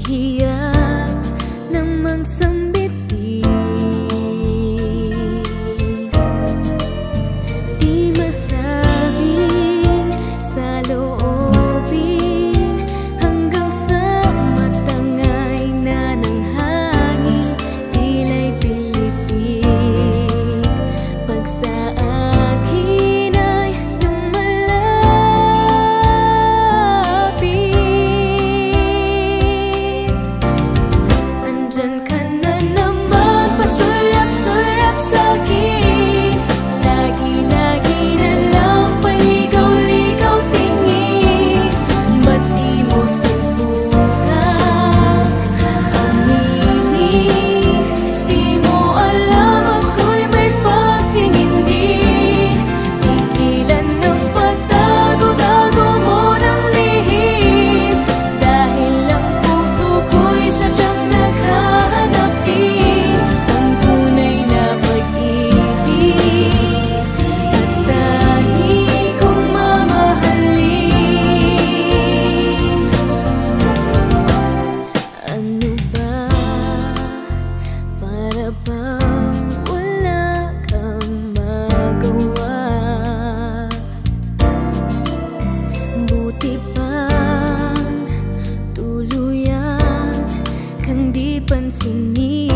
Mahirap namang sambitin, di masabing sa loobin, hanggang sa matangay na ng hangin, tila'y pilipit. Pag sa akin ay lumalapit, andyan ka na naman, pasulyap-sulyap sa'kin. Lagi-lagi na lang paligaw-ligaw tingin. Ba't di mo subukan aminin? Di mo alam ako'y may pagtingin din. Tigilan ng pagtago-tago mo ng lihim, dahil ang puso ko'y sadyang naghahanap din ng tunay na pag-ibig at tahi kong mamahalin. Ano ba? Para bang wala kang magawa? Buti pang tuluyan kang di pansinin.